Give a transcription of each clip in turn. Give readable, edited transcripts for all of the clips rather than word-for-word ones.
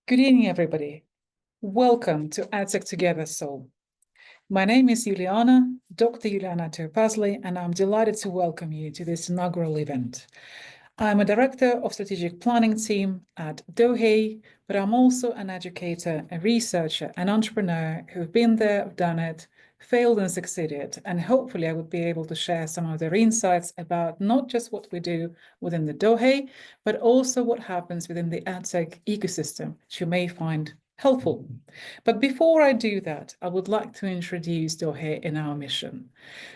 Good evening, everybody. Welcome to EdTech Together, Seoul. My name is Yuliana, Dr. Yuliana Topazly, and I'm delighted to welcome you to this inaugural event. I'm a director of strategic planning team at Dohe, but I'm also an educator, a researcher, an entrepreneur who've been there, done it, failed and succeeded, and hopefully I would be able to share some of their insights about not just what we do within the Dohe, but also what happens within the EdTech ecosystem, which you may find helpful. But before I do that, I would like to introduce Dohe in our mission.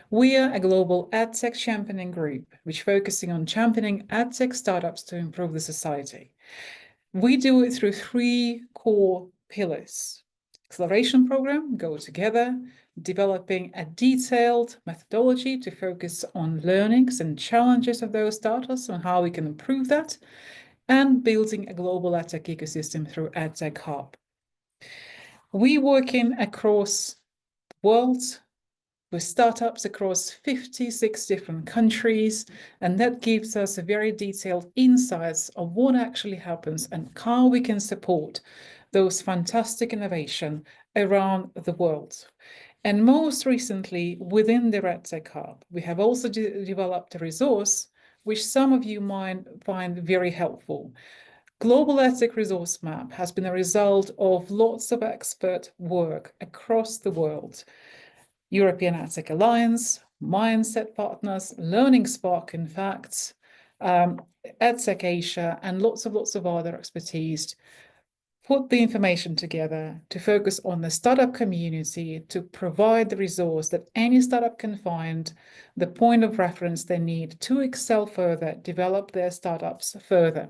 We are a global EdTech championing group, which focusing on championing EdTech startups to improve the society. We do it through three core pillars. Acceleration program, go together, developing a detailed methodology to focus on learnings and challenges of those startups and how we can improve that, and building a global EdTech ecosystem through EdTech Hub. We work across the world with startups across 56 different countries, and that gives us a very detailed insights of what actually happens and how we can support those fantastic innovation around the world. And most recently, within the EdTech Hub, we have also developed a resource which some of you might find very helpful. Global EdTech Resource Map has been a result of lots of expert work across the world. European EdTech Alliance, Mindset Partners, Learning Spark, in fact, EdTech Asia, and lots of other expertise put the information together to focus on the startup community to provide the resource that any startup can find, the point of reference they need to excel further, develop their startups further.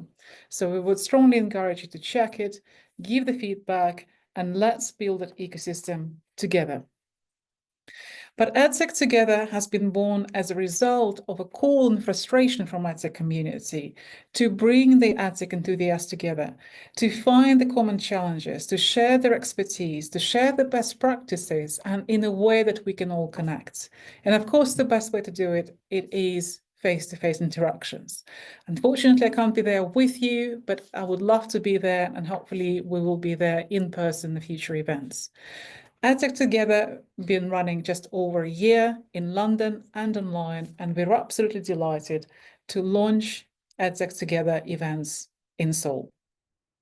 So we would strongly encourage you to check it, give the feedback, and let's build that ecosystem together. But EdTech Together has been born as a result of a call and frustration from EdTech community to bring the EdTech enthusiasts together, to find the common challenges, to share their expertise, to share the best practices, and in a way that we can all connect. And of course, the best way to do it is face-to-face interactions. Unfortunately, I can't be there with you, but I would love to be there, and hopefully we will be there in person in the future events. EdTech Together been running just over a year in London and online, and we're absolutely delighted to launch EdTech Together events in Seoul.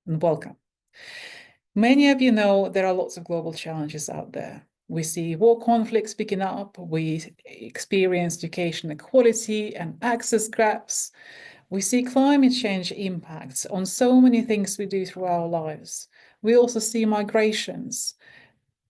And welcome. Many of you know there are lots of global challenges out there. We see war conflicts picking up, we experience education equality and access gaps. We see climate change impacts on so many things we do through our lives. We also see migrations,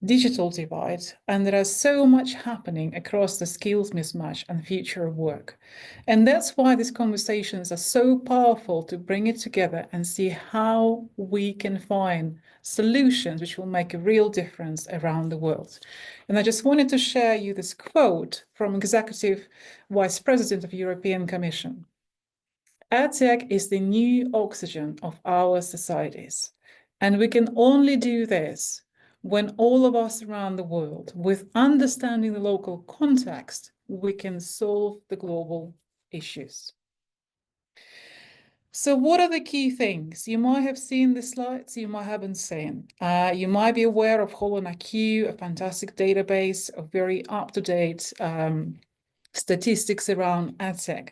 digital divide, and there is so much happening across the skills mismatch and future of work. And that's why these conversations are so powerful, to bring it together and see how we can find solutions which will make a real difference around the world. And I just wanted to share you this quote from Executive Vice President of European Commission. EdTech is the new oxygen of our societies, and we can only do this when all of us around the world, with understanding the local context, we can solve the global issues. So what are the key things? You might have seen the slides, you might haven't seen. You might be aware of HolonIQ, a fantastic database of very up-to-date statistics around EdTech.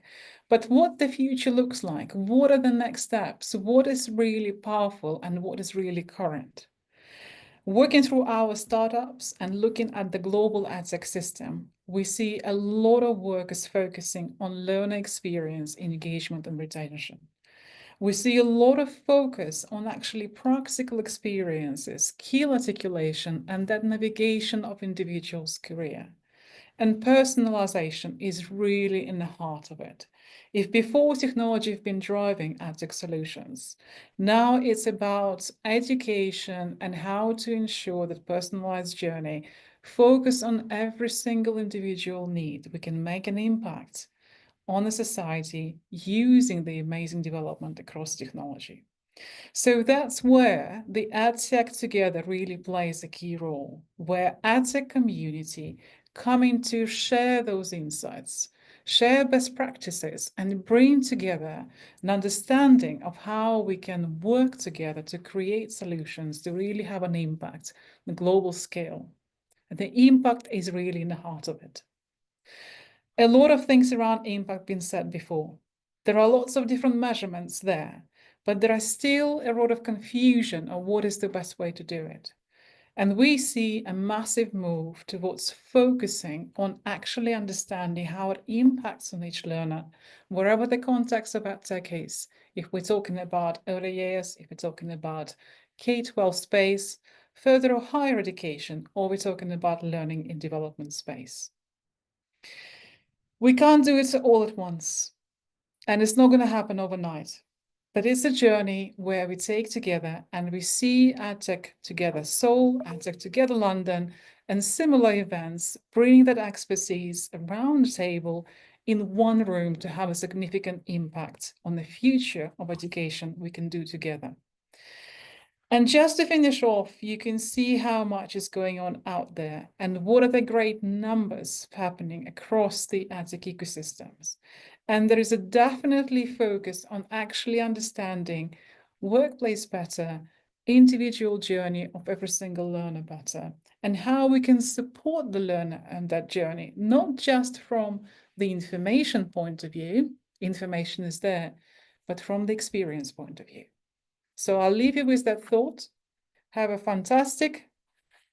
But what the future looks like, what are the next steps, what is really powerful and what is really current? Working through our startups and looking at the global EdTech system, we see a lot of work is focusing on learner experience, engagement, and retention. We see a lot of focus on actually practical experiences, skill articulation, and that navigation of individuals' career. And personalization is really in the heart of it. If before technology have been driving EdTech solutions, now it's about education and how to ensure that personalized journey focus on every single individual need. We can make an impact on a society using the amazing development across technology. So that's where the EdTech Together really plays a key role, where EdTech community coming to share those insights, share best practices, and bring together an understanding of how we can work together to create solutions to really have an impact on a global scale. And the impact is really in the heart of it. A lot of things around impact been said before. There are lots of different measurements there, but there is still a lot of confusion on what is the best way to do it. And we see a massive move towards focusing on actually understanding how it impacts on each learner, wherever the context of EdTech is. If we're talking about early years, if we're talking about K-12 space, further or higher education, or we're talking about learning in development space. We can't do it all at once, and it's not going to happen overnight. But it's a journey where we take together and we see EdTech Together Seoul, EdTech Together London, and similar events, bringing that expertise around the table in one room to have a significant impact on the future of education we can do together. And just to finish off, you can see how much is going on out there and what are the great numbers happening across the EdTech ecosystems. And there is a definitely focus on actually understanding workplace better, individual journey of every single learner better, and how we can support the learner and that journey, not just from the information point of view, information is there, but from the experience point of view. So I'll leave you with that thought. Have a fantastic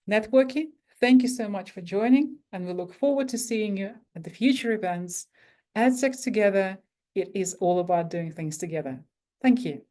networking. Thank you so much for joining, and we look forward to seeing you at the future events. EdTech Together, it is all about doing things together. Thank you.